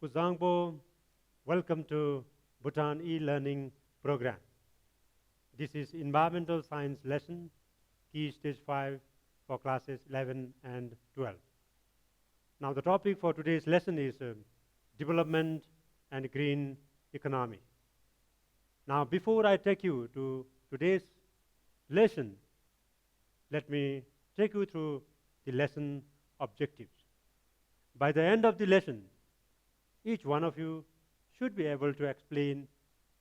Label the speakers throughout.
Speaker 1: Kuzangbo, welcome to Bhutan e-learning program. This is environmental science lesson, key stage 5 for classes 11 and 12. Now the topic for today's lesson is development and green economy. Now before I take you to today's lesson, let me take you through the lesson objectives. By the end of the lesson, each one of you should be able to explain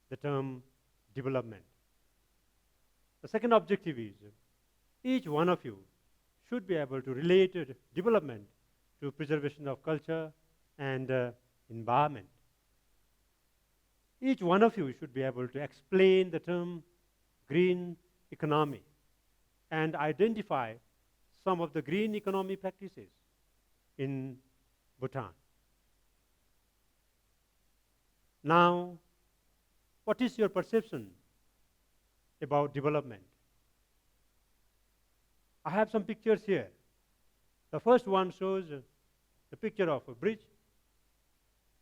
Speaker 1: the term development. The second objective is each one of you should be able to relate development to preservation of culture and environment. Each one of you should be able to explain the term green economy and identify some of the green economy practices in Bhutan. Now, what is your perception about development? I have some pictures here. The first one shows the picture of a bridge.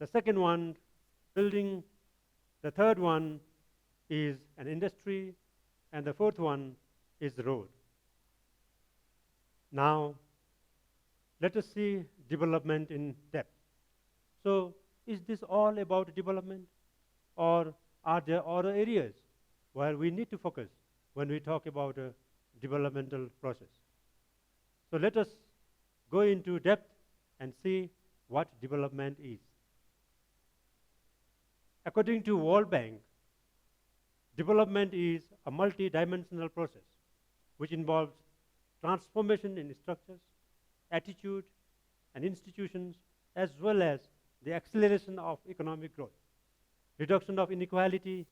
Speaker 1: The second one, building. The third one is an industry. And the fourth one is the road. Now, let us see development in depth. So, is this all about development? Or are there other areas where we need to focus when we talk about a developmental process? So let us go into depth and see what development is. According to World Bank, development is a multi-dimensional process which involves transformation in structures, attitude, and institutions, as well as the acceleration of economic growth, reduction of inequality,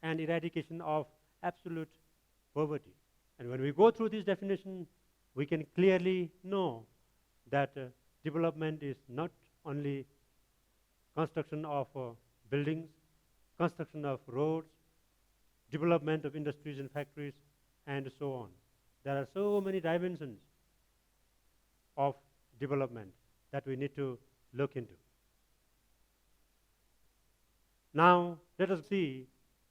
Speaker 1: and eradication of absolute poverty. And when we go through this definition, we can clearly know that development is not only construction of buildings, construction of roads, development of industries and factories, and so on. There are so many dimensions of development that we need to look into. Now, let us see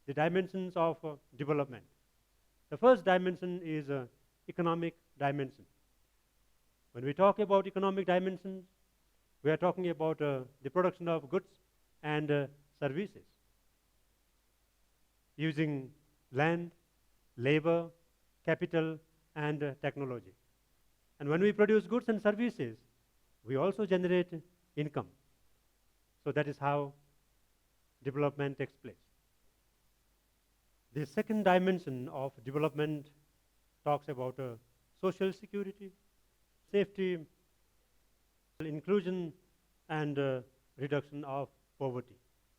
Speaker 1: the dimensions of development. The first dimension is economic dimension. When we talk about economic dimensions, we are talking about the production of goods and services using land, labor, capital, and technology. And when we produce goods and services, we also generate income. So that is how development takes place. The second dimension of development talks about social security, safety, inclusion, and reduction of poverty.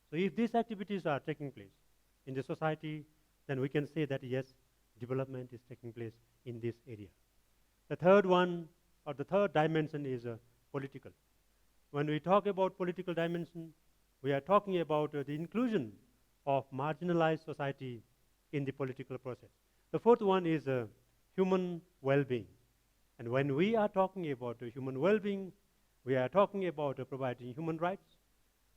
Speaker 1: So if these activities are taking place in the society, then we can say that yes, development is taking place in this area. The third one, or the third dimension, is political. When we talk about political dimension, we are talking about the inclusion of marginalized society in the political process. The fourth one is human well-being. And when we are talking about human well-being, we are talking about providing human rights,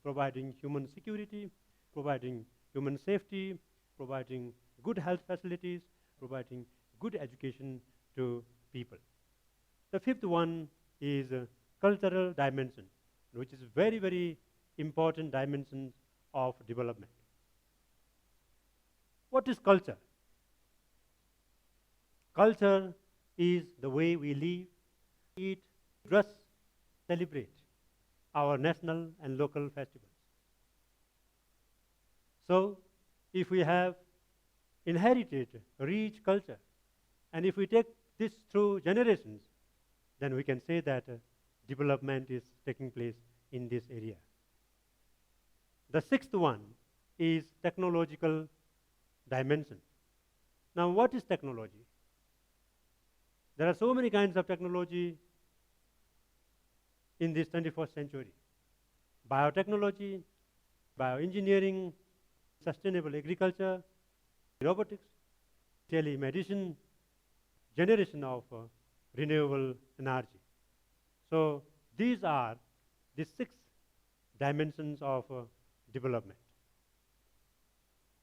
Speaker 1: providing human security, providing human safety, providing good health facilities, providing good education to people. The fifth one is cultural dimension, which is very, very important dimension of development. What is culture? Culture is the way we live, eat, dress, celebrate our national and local festivals. So, if we have inherited a rich culture, and if we take this through generations, then we can say that development is taking place in this area. The sixth one is technological dimension. Now, what is technology? There are so many kinds of technology in this 21st century. Biotechnology, bioengineering, sustainable agriculture, robotics, telemedicine, generation of renewable energy. So these are the 6 dimensions of development.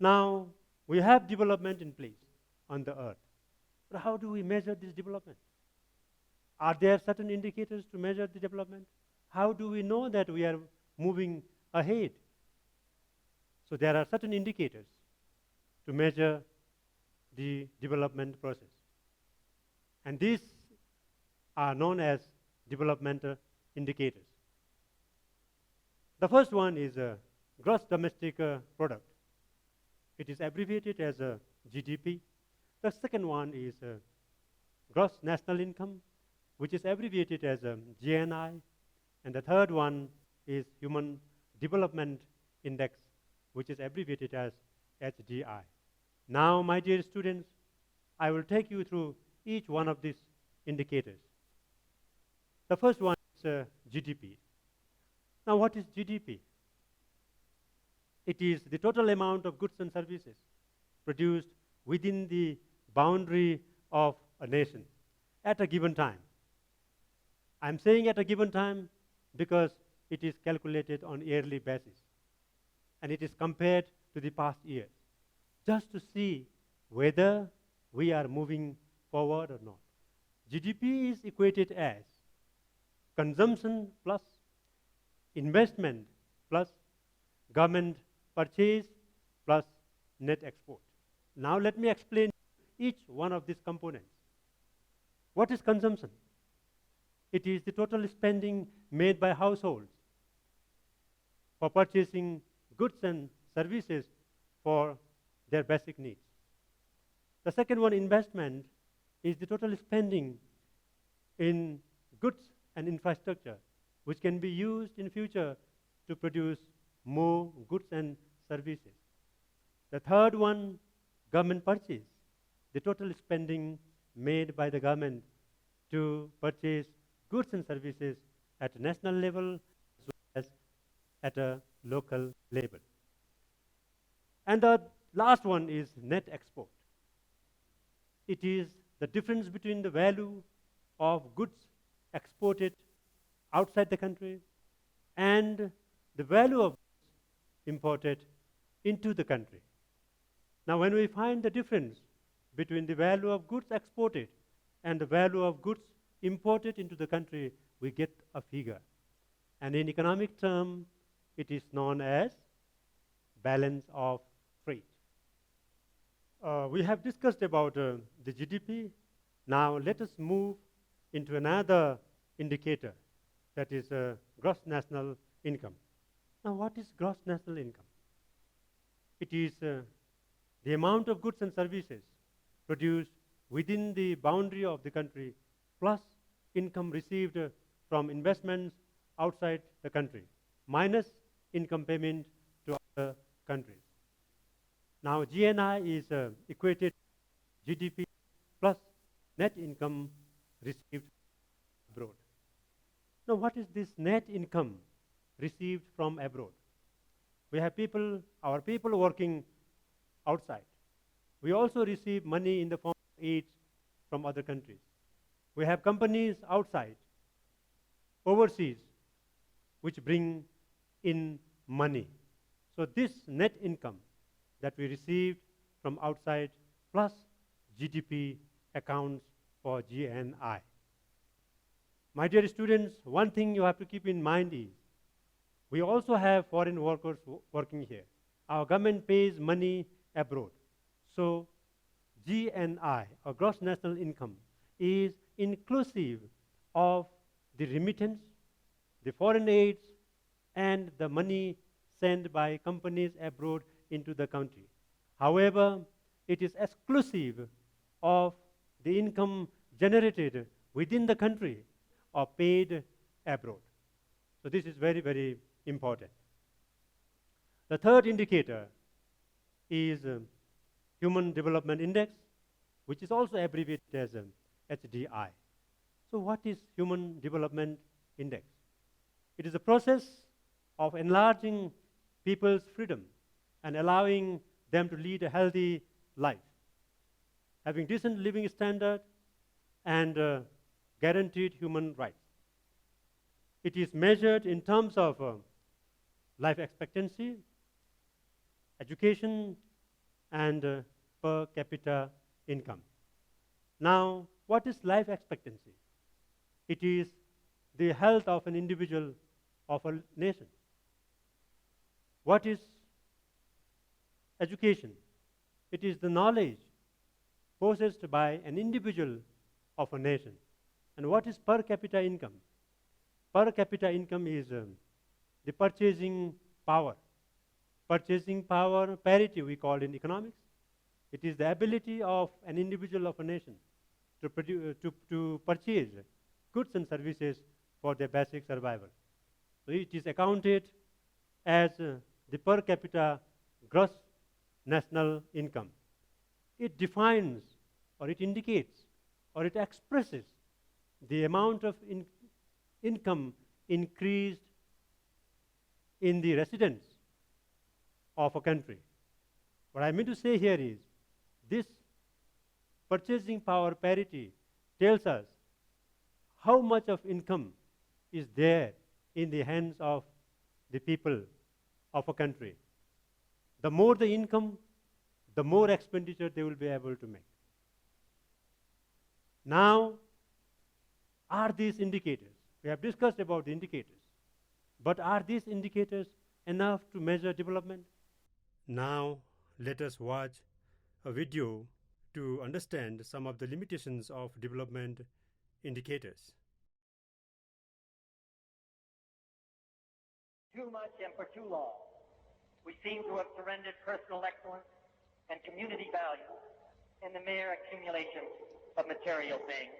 Speaker 1: Now, we have development in place on the earth. But how do we measure this development? Are there certain indicators to measure the development? How do we know that we are moving ahead? So there are certain indicators to measure the development process. And these are known as developmental indicators. The first one is gross domestic product. It is abbreviated as GDP. The second one is gross national income, which is abbreviated as GNI. And the third one is Human Development Index, which is abbreviated as HDI. Now, my dear students, I will take you through each one of these indicators. The first one is GDP. Now, what is GDP? It is the total amount of goods and services produced within the boundary of a nation at a given time. I'm saying at a given time because it is calculated on yearly basis, and it is compared to the past years, just to see whether we are moving forward or not. GDP is equated as consumption plus investment plus government purchase plus net export. Now let me explain each one of these components. What is consumption? It is the total spending made by households for purchasing goods and services for their basic needs. The second one, investment, is the total spending in goods and infrastructure, which can be used in future to produce more goods and services. The third one, government purchase, the total spending made by the government to purchase goods and services at a national level as well as at a local level. And the last one is net export. It is the difference between the value of goods exported outside the country and the value of goods imported into the country. Now, when we find the difference between the value of goods exported and the value of goods imported into the country, we get a figure. And in economic term, it is known as balance of trade. We have discussed about the GDP. Now let us move into another indicator, that is gross national income. Now what is gross national income? It is the amount of goods and services produced within the boundary of the country plus income received from investments outside the country minus income payment to other countries. Now GNI is equated GDP plus net income received abroad. Now what is this net income received from abroad? We have our people working outside. We also receive money in the form of aid from other countries. We have companies outside, overseas, which bring in money. So this net income that we received from outside plus GDP accounts for GNI. My dear students, one thing you have to keep in mind is we also have foreign workers working here. Our government pays money abroad. So GNI, or gross national income, is inclusive of the remittance, the foreign aids, and the money sent by companies abroad into the country. However, it is exclusive of the income generated within the country or paid abroad. So this is very, very important. The third indicator is Human Development Index, which is also abbreviated as HDI. So what is Human Development Index? It is a process of enlarging people's freedom and allowing them to lead a healthy life, having decent living standard and guaranteed human rights. It is measured in terms of life expectancy, education, and per capita income. Now, what is life expectancy? It is the health of an individual of a nation. What is education? It is the knowledge possessed by an individual of a nation. And what is per capita income? Per capita income is the purchasing power. Purchasing power parity we call in economics. It is the ability of an individual of a nation to purchase goods and services for their basic survival. So it is accounted as the per capita gross national income. It defines or it indicates or it expresses the amount of income increased in the residents of a country. What I mean to say here is this purchasing power parity tells us how much of income is there in the hands of the people of a country. The more the income, the more expenditure they will be able to make. Now, are these indicators? We have discussed about the indicators. But are these indicators enough to measure development? Now, let us watch a video to understand some of the limitations of development indicators.
Speaker 2: Too much and for too long, we seem to have surrendered personal excellence and community value in the mere accumulation of material things.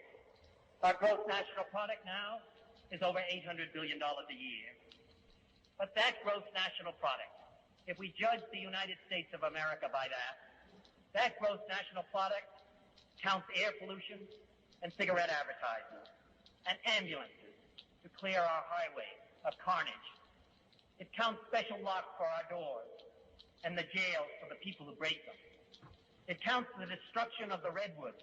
Speaker 2: Our gross national product now is over $800 billion a year. But that gross national product, if we judge the United States of America by that gross national product counts air pollution and cigarette advertisements and ambulances to clear our highways of carnage. It counts special locks for our doors and the jails for the people who break them. It counts the destruction of the redwoods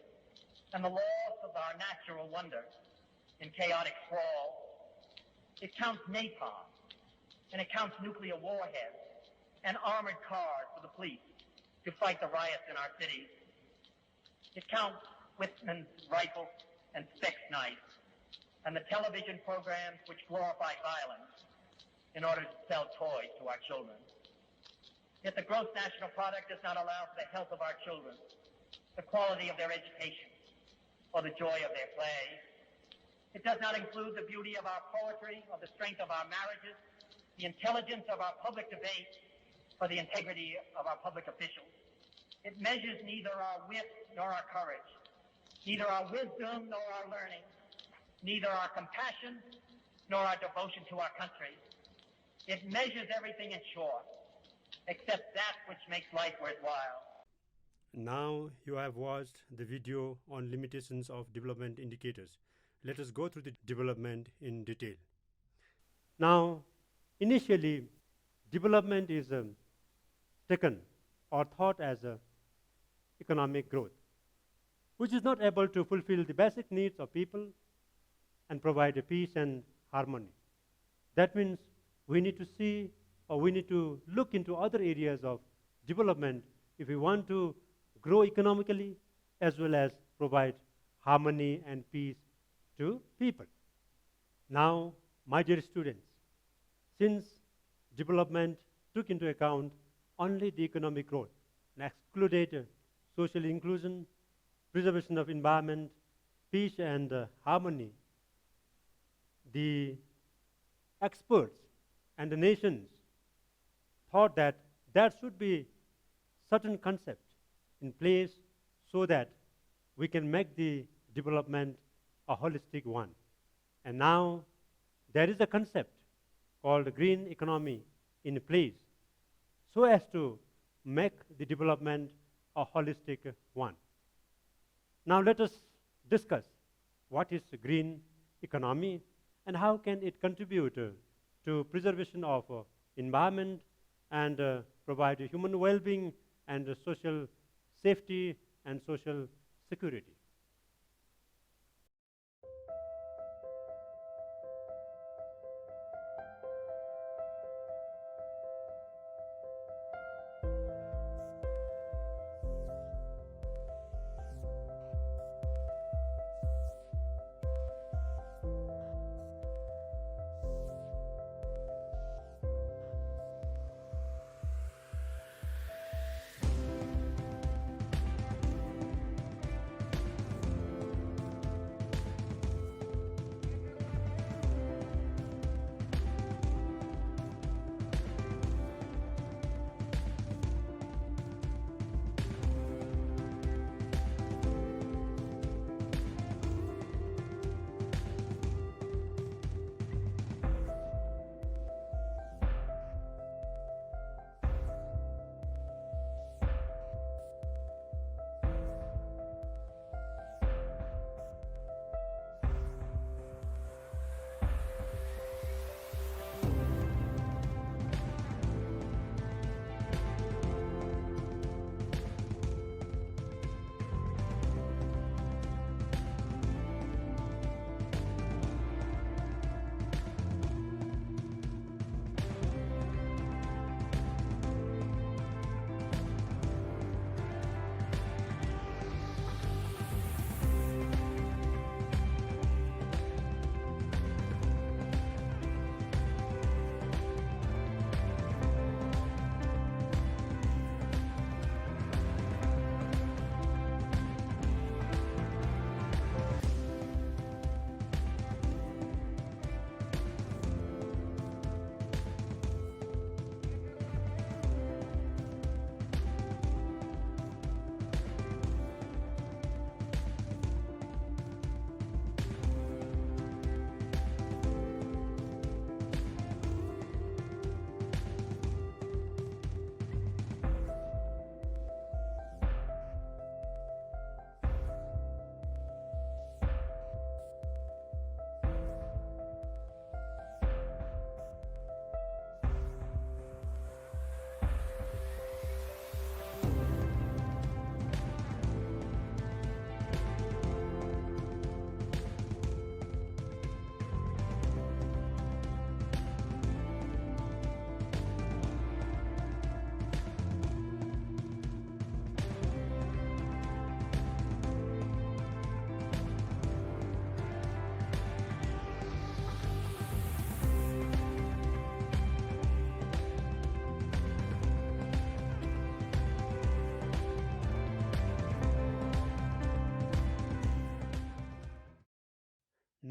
Speaker 2: and the loss of our natural wonder in chaotic sprawl. It counts napalm, and it counts nuclear warheads and armored cars for the police to fight the riots in our cities. It counts Whitman's rifles and Spex knives and the television programs which glorify violence in order to sell toys to our children. Yet the gross national product does not allow for the health of our children, the quality of their education, or the joy of their play. It does not include the beauty of our poetry, or the strength of our marriages, the intelligence of our public debate, or the integrity of our public officials. It measures neither our wit nor our courage, neither our wisdom nor our learning, neither our compassion nor our devotion to our country. It measures everything in short, except that which makes life worthwhile.
Speaker 1: Now you have watched the video on limitations of development indicators. Let us go through the development in detail. Now, initially, development is taken or thought as economic growth, which is not able to fulfill the basic needs of people and provide a peace and harmony. That means we need to see or we need to look into other areas of development if we want to grow economically as well as provide harmony and peace to people. Now, my dear students, since development took into account only the economic growth and excluded social inclusion, preservation of environment, peace and harmony, the experts and the nations thought that there should be certain concepts in place so that we can make the development a holistic one. And now there is a concept called green economy in place so as to make the development a holistic one. Now let us discuss what is green economy and how can it contribute to preservation of environment and provide human well-being and social safety and social security.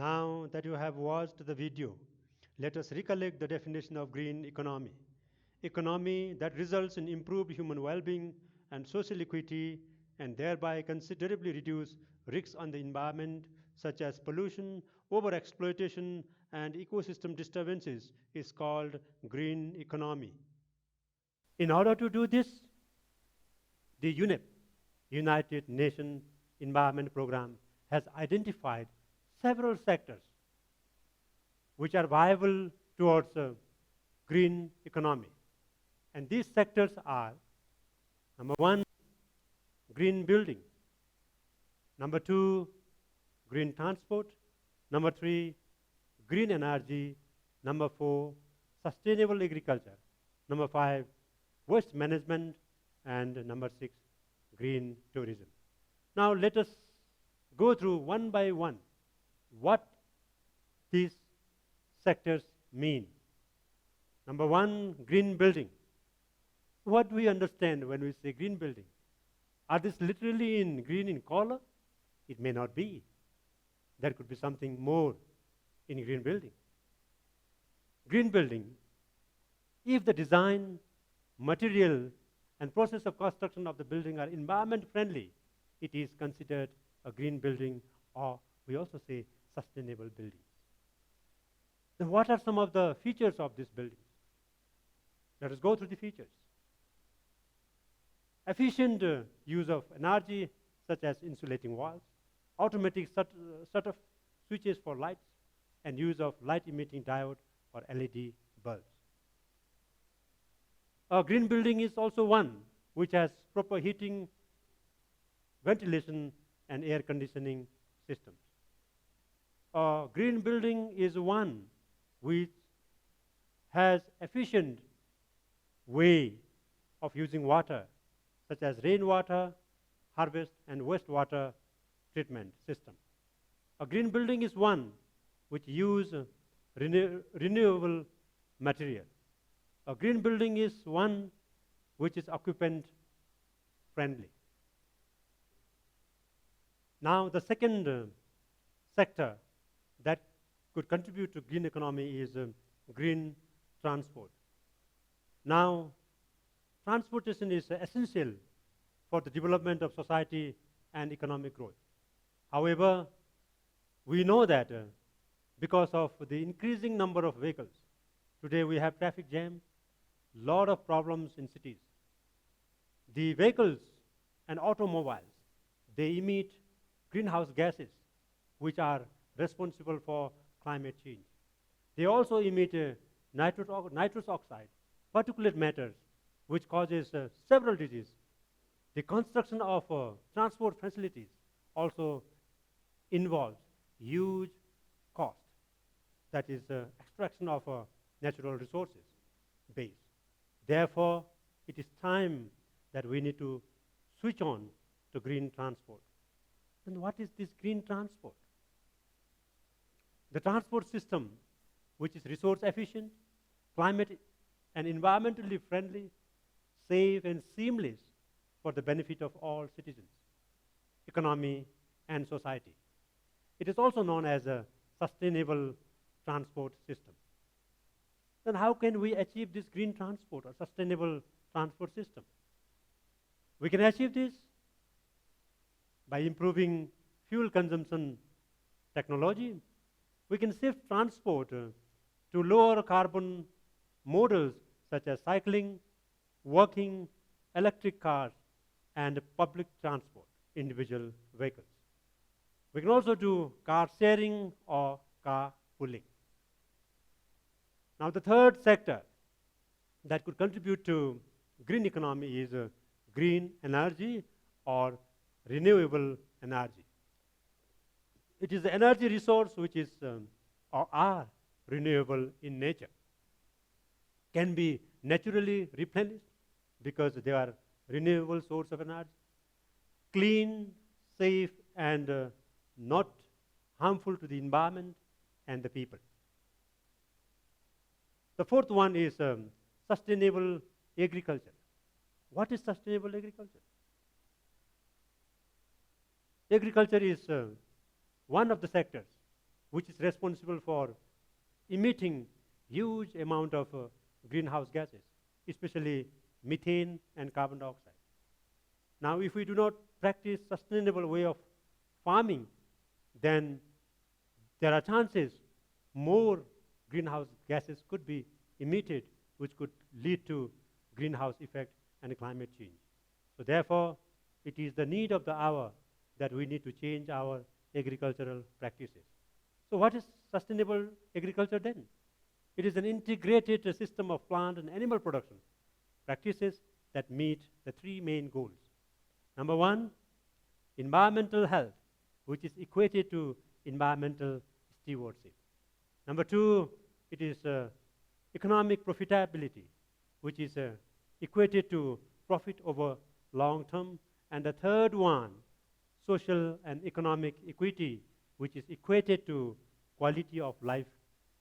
Speaker 1: Now that you have watched the video, let us recollect the definition of green economy. Economy that results in improved human well-being and social equity and thereby considerably reduce risks on the environment such as pollution, overexploitation, and ecosystem disturbances is called green economy. In order to do this, the UNEP, United Nations Environment Program, has identified several sectors which are viable towards green economy. And these sectors are, number one, green building. Number two, green transport. Number three, green energy. Number four, sustainable agriculture. Number five, waste management. And number six, green tourism. Now let us go through one by one what these sectors mean. Number one, green building. What do we understand when we say green building? Are this literally in green in color? It may not be. There could be something more in green building. Green building, if the design, material, and process of construction of the building are environment friendly, it is considered a green building, or we also say sustainable building. Then what are some of the features of this building? Let us go through the features. Efficient use of energy, such as insulating walls, automatic shut-off switches for lights, and use of light-emitting diode or LED bulbs. A green building is also one which has proper heating, ventilation, and air conditioning systems. A green building is one which has efficient way of using water, such as rainwater, harvest, and wastewater treatment system. A green building is one which uses renewable material. A green building is one which is occupant friendly. Now the second sector that could contribute to green economy is green transport. Now transportation is essential for the development of society and economic growth. However, we know that because of the increasing number of vehicles, today we have traffic jam, lot of problems in cities. The vehicles and automobiles, they emit greenhouse gases which are responsible for climate change. They also emit nitrous oxide, particulate matters, which causes several diseases. The construction of transport facilities also involves huge cost. That is extraction of natural resources base. Therefore, it is time that we need to switch on to green transport. Then what is this green transport? The transport system, which is resource efficient, climate and environmentally friendly, safe and seamless for the benefit of all citizens, economy and society. It is also known as a sustainable transport system. Then how can we achieve this green transport or sustainable transport system? We can achieve this by improving fuel consumption technology. We can shift transport to lower carbon models such as cycling, walking, electric cars, and public transport, individual vehicles. We can also do car sharing or car pooling. Now the third sector that could contribute to green economy is green energy or renewable energy. It is the energy resource which is or are renewable in nature, can be naturally replenished because they are renewable source of energy, clean, safe, and not harmful to the environment and the people. The fourth one is sustainable agriculture. What is sustainable agriculture? Agriculture is one of the sectors which is responsible for emitting huge amount of greenhouse gases, especially methane and carbon dioxide. Now, if we do not practice sustainable way of farming, then there are chances more greenhouse gases could be emitted, which could lead to greenhouse effect and climate change. So therefore, it is the need of the hour that we need to change our agricultural practices. So what is sustainable agriculture then? It is an integrated system of plant and animal production practices that meet the three main goals. Number one, environmental health, which is equated to environmental stewardship. Number two, it is economic profitability, which is equated to profit over long term. And the third one, social and economic equity, which is equated to quality of life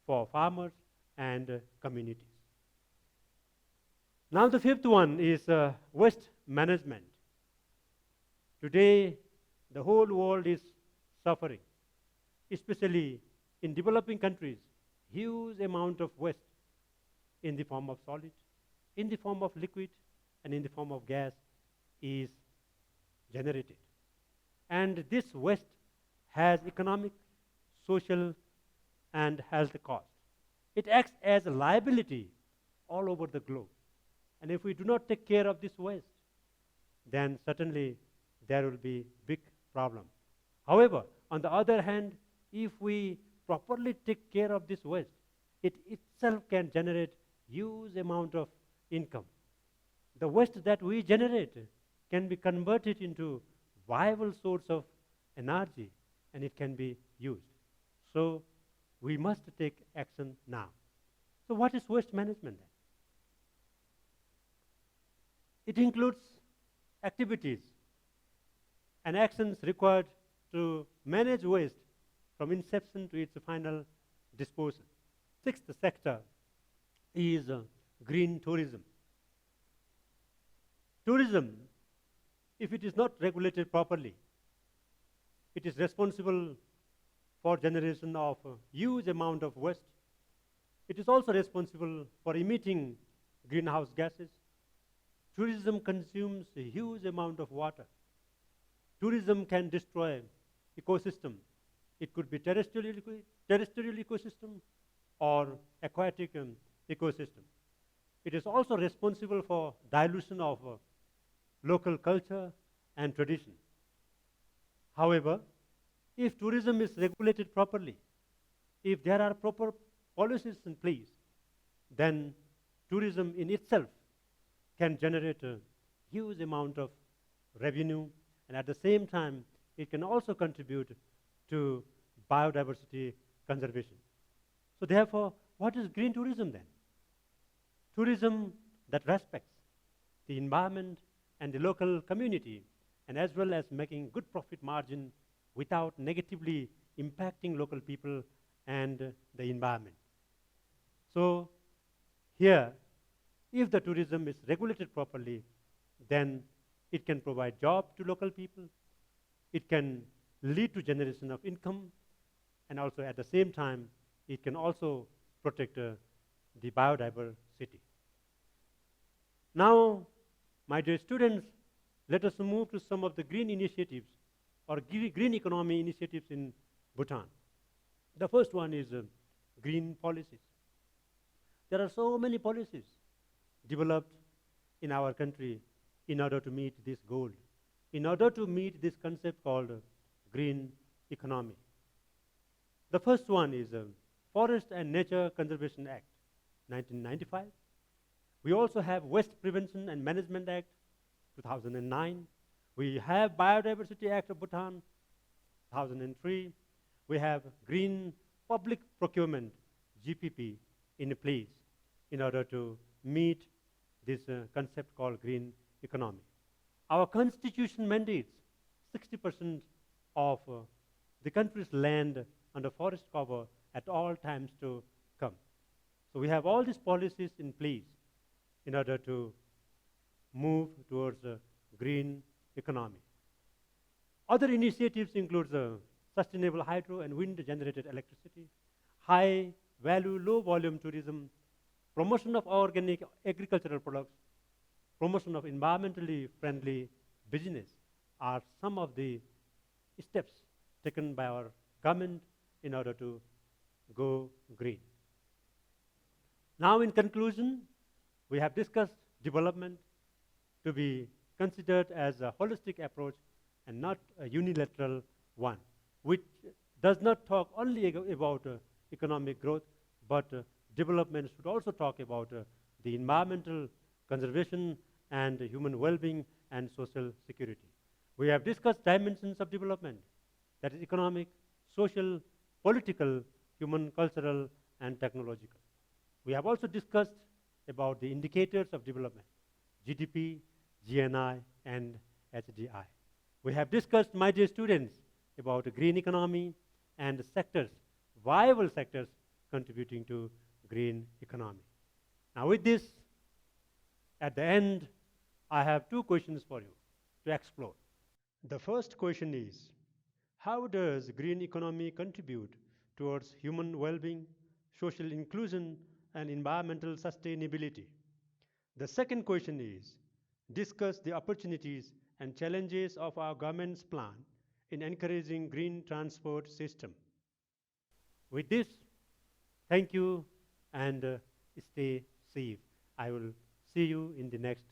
Speaker 1: for farmers and communities. Now the fifth one is waste management. Today, the whole world is suffering, especially in developing countries, huge amount of waste in the form of solid, in the form of liquid, and in the form of gas is generated. And this waste has economic, social, and health cost. It acts as a liability all over the globe. And if we do not take care of this waste, then certainly there will be big problem. However, on the other hand, if we properly take care of this waste, it itself can generate huge amount of income. The waste that we generate can be converted into viable source of energy, and it can be used. So we must take action now. So what is waste management then? It includes activities and actions required to manage waste from inception to its final disposal. Sixth sector is green tourism. Tourism, if it is not regulated properly, it is responsible for generation of a huge amount of waste. It is also responsible for emitting greenhouse gases. Tourism consumes a huge amount of water. Tourism can destroy ecosystem. It could be terrestrial ecosystem or aquatic ecosystem. It is also responsible for dilution of local culture and tradition. However, if tourism is regulated properly, if there are proper policies in place, then tourism in itself can generate a huge amount of revenue, and at the same time, it can also contribute to biodiversity conservation. So therefore, what is green tourism then? Tourism that respects the environment and the local community, and as well as making good profit margin without negatively impacting local people and the environment. So here, if the tourism is regulated properly, then it can provide job to local people, it can lead to generation of income, and also at the same time, it can also protect the biodiversity. Now, my dear students, let us move to some of the green initiatives or green economy initiatives in Bhutan. The first one is green policies. There are so many policies developed in our country in order to meet this goal, in order to meet this concept called green economy. The first one is Forest and Nature Conservation Act, 1995. We also have Waste Prevention and Management Act, 2009. We have Biodiversity Act of Bhutan, 2003. We have Green Public Procurement, GPP, in place in order to meet this concept called green economy. Our constitution mandates 60% of the country's land under forest cover at all times to come. So we have all these policies in place in order to move towards a green economy. Other initiatives include sustainable hydro and wind generated electricity, high value, low volume tourism, promotion of organic agricultural products, promotion of environmentally friendly business are some of the steps taken by our government in order to go green. Now, in conclusion, we have discussed development to be considered as a holistic approach and not a unilateral one, which does not talk only about economic growth, but development should also talk about the environmental conservation and human well-being and social security. We have discussed dimensions of development, that is economic, social, political, human, cultural, and technological. We have also discussed about the indicators of development, GDP, GNI, and HDI. We have discussed, my dear students, about the green economy and the sectors, viable sectors contributing to green economy. Now with this, at the end, I have two questions for you to explore. The first question is, how does green economy contribute towards human well-being, social inclusion, and environmental sustainability? The second question is, discuss the opportunities and challenges of our government's plan in encouraging green transport system. With this, thank you and stay safe. I will see you in the next